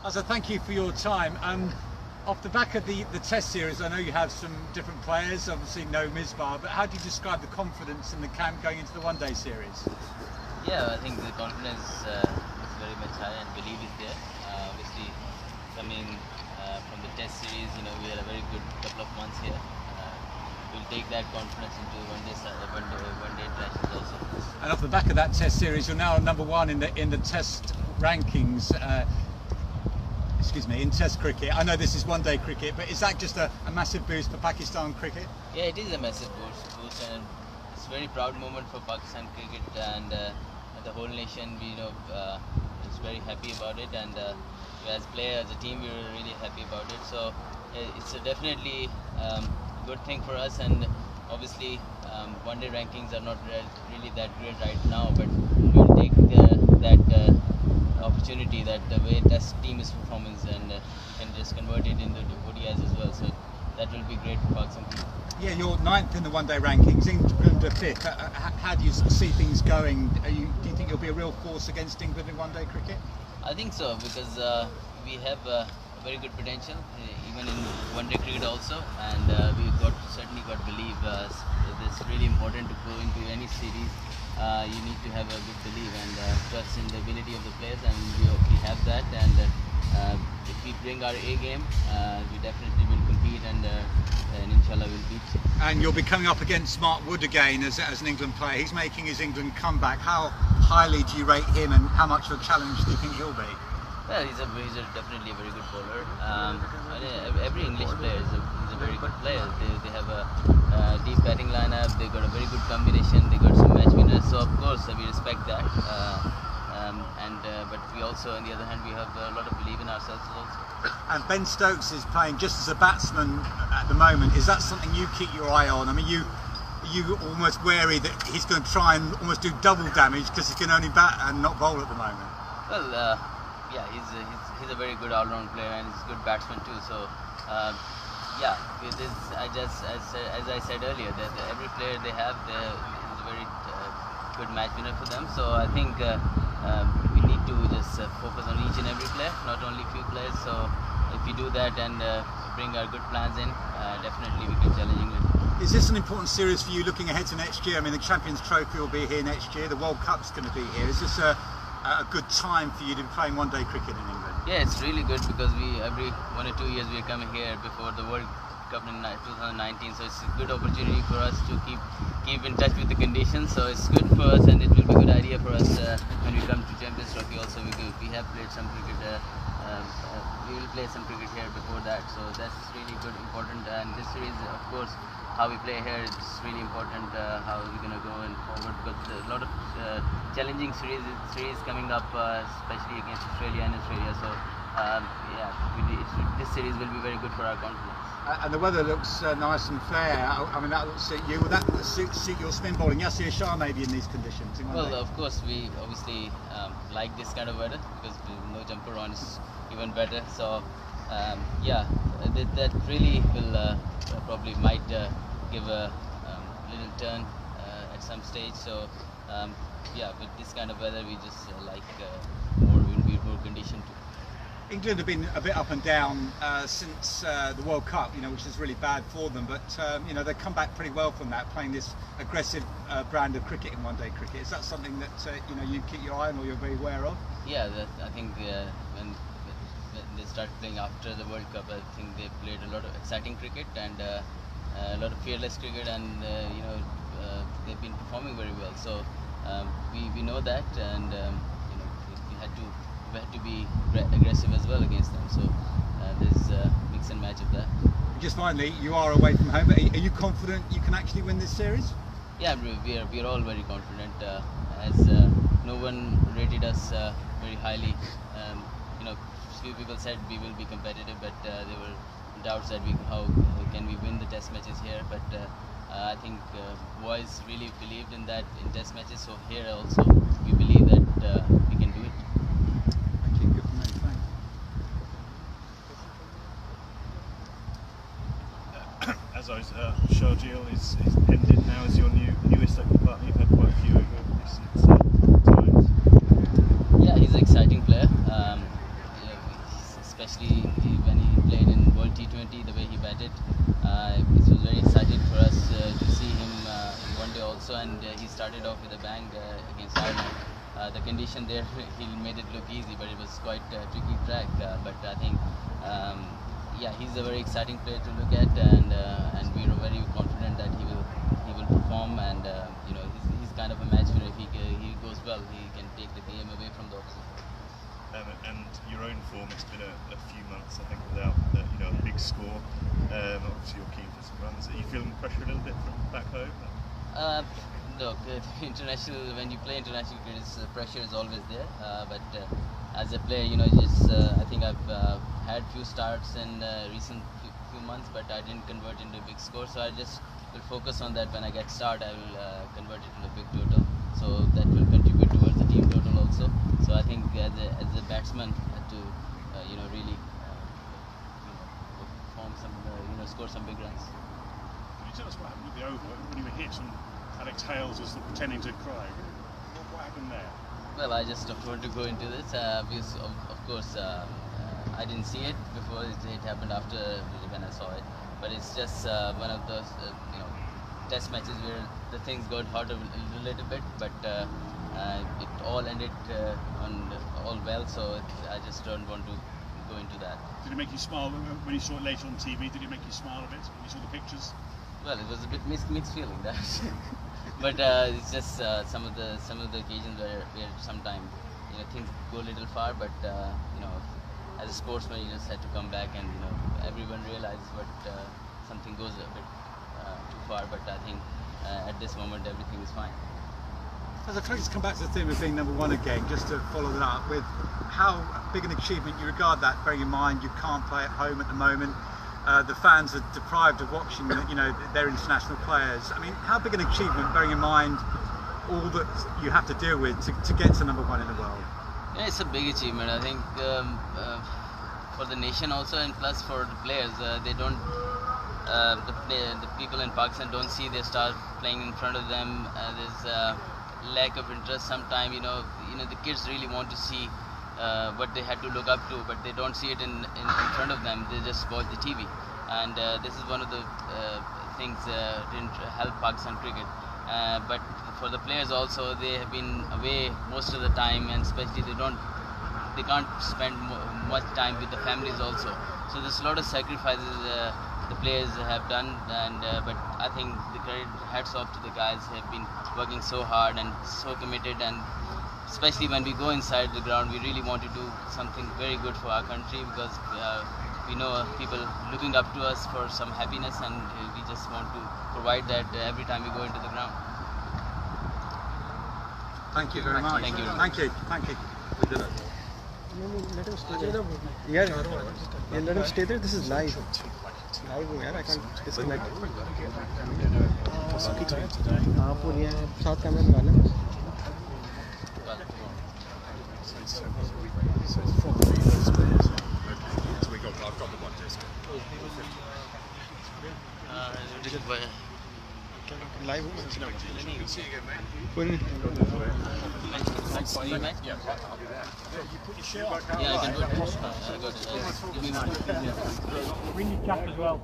Azhar, thank you for your time. Off the back of the Test series, I know you have some different players, obviously no Misbah, but how do you describe the confidence in the camp going into the one-day series? Yeah, I think the confidence is very much high and belief is there. Obviously, coming from the Test series, we had a very good couple of months here. We'll take that confidence into one-day internationals also. And off the back of that Test series, you're now #1 in the Test rankings. In Test cricket. I know this is one-day cricket, but is that just a massive boost for Pakistan cricket? Yeah, it is a massive boost, and it's a very proud moment for Pakistan cricket, and the whole nation. Is very happy about it, and as players, as a team, we were really happy about it. So it's definitely a good thing for us, and obviously one-day rankings are not really that great right now, but we'll take that opportunity, that the way Test team is performing, and just convert it into ODIs as well. So that will be great for Pakistan. Yeah, you're 9th in the one-day rankings, England are 5th. How do you see things going? Do you think you'll be a real force against England in one-day cricket? I think so, because we have very good potential, even in one-day cricket also, and we've certainly got belief. It's really important to go into any series. You need to have a good belief and trust in the ability of the players, and we have that. And if we bring our A game, we definitely will compete, and inshallah we'll beat. And you'll be coming up against Mark Wood again as an England player. He's making his England comeback. How highly do you rate him, and how much of a challenge do you think he'll be? Well, he's definitely a very good bowler. Every English player is a very good player. They have a deep batting lineup. They got a very good combination. They got some match winners. So of course we respect that. But we also, on the other hand, we have a lot of belief in ourselves also. And Ben Stokes is playing just as a batsman at the moment. Is that something you keep your eye on? I mean, you almost wary that he's going to try and almost do double damage because he can only bat and not bowl at the moment. Well, yeah, he's a very good all-round player, and he's a good batsman too. So yeah, as I said earlier, that every player they have is a very good match winner for them. So I think we need to just focus on each and every player, not only few players. So if we do that and bring our good plans in, definitely we can challenge England. Is this an important series for you looking ahead to next year? I mean, the Champions Trophy will be here next year. The World Cup's going to be here. Is this a good time for you to be playing one-day cricket in England? Yeah, it's really good, because every 1 or 2 years we are coming here before the World Cup in 2019. So it's a good opportunity for us to keep in touch with the conditions. So it's good for us, and it will be a good idea for us when we come to Champions Trophy. Also, we have played some cricket. We will play some cricket here before that. So that's really good, important. And this series, of course, how we play here is really important. How we're going to go forward, because there's a lot of challenging series coming up, especially against Australia and Australia. So yeah, this series will be very good for our confidence. And the weather looks nice and fair. I mean, that will suit you. Will that suit your spin bowling? Yasir Shah maybe in these conditions? Well, of course, we obviously like this kind of weather, because no jumper on is even better. So yeah, that really will probably might give a little turn at some stage. So yeah, with this kind of weather, we just we'll be more conditioned to. England have been a bit up and down since the World Cup, which is really bad for them. But they've come back pretty well from that, playing this aggressive brand of cricket in one-day cricket. Is that something that you keep your eye on, or you're very aware of? Yeah, I think when they started playing after the World Cup, I think they played a lot of exciting cricket and a lot of fearless cricket, and they've been performing very well. So we know that, and we had to be aggressive as well against them. So there's a mix and match of that. Just finally, you are away from home. Are you confident you can actually win this series? Yeah, we are all very confident. As no one rated us very highly. Few people said we will be competitive, but there were doubts that how can we win the Test matches here. But I think boys really believed in that in Test matches. So here also we believe that we can do it. Thank you. Good for me. Thanks. Azhar's Sharjeel is ended now as your newest second partner. You've had quite a few over recent times. Yeah, he's an exciting player. especially when he played in World T20, the way he batted. It was very exciting for us to see him in one day also, and he started off with a bang against Ireland. The condition there, he made it look easy, but it was quite a tricky track. But I think, yeah, he's a very exciting player to look at, and we are very confident that he will perform. And he's kind of a match winner. If he goes well, he can take the game away from the opposition. And your own form, it's been a few months, I think, without a big score. Obviously, you're keen for some runs. Are you feeling pressure a little bit from back home? Look, when you play international cricket, pressure is always there. But as a player, I think I've had few starts in recent few months, but I didn't convert into a big score. So I just will focus on that. When I get start, I will convert it into a big total. So that will contribute towards the team total also. So I think as a batsman, I had to really perform some, score some big runs. Can you tell us what happened with the over when you were hit and Alex Hales was pretending to cry? What happened there? Well, I just don't want to go into this because, of course, I didn't see it before. It happened after when I saw it. But it's just one of those, test matches where the things got harder a little bit. But it all ended all well. So I just don't want to go into that. Did it make you smile when you saw it later on TV? Did it make you smile a bit when you saw the pictures? Well, it was a bit mixed feeling that. But it's just some of the occasions where sometimes things go a little far, but as a sportsman you just had to come back, and everyone realizes what something goes a bit too far. But I think at this moment everything is fine. As I'd like to come back to the theme of being number one again, just to follow that up with how big an achievement you regard that, bearing in mind you can't play at home at the moment. The fans are deprived of watching, their international players. I mean, how big an achievement, bearing in mind all that you have to deal with to get to number one in the world? Yeah, it's a big achievement. I think for the nation also, and plus for the players, they don't. The people in Pakistan don't see their stars playing in front of them. There's lack of interest sometimes. The kids really want to see what they had to look up to, but they don't see it in front of them. They just watch the TV, and this is one of the things didn't help Pakistan cricket. But for the players also, they have been away most of the time, and especially they can't spend much time with the families also. So there's a lot of sacrifices the players have done, and but I think the credit, hats off to the guys who have been working so hard and so committed, and especially when we go inside the ground, we really want to do something very good for our country, because we know people looking up to us for some happiness, and we just want to provide that every time we go into the ground. Thank you very much. Thank you. Thank you. Thank you. We did it. Let him stay there. Yeah, let him stay there. This is live. Live, man. I can't disconnect. आप और ये साथ camera लगा लें. I've got the one disc. Live. See you again, mate. Cool. Yeah, I'll be there. You put your shirt back out. Yeah, I can do it. I got it. Give me one. Bring your cap as well.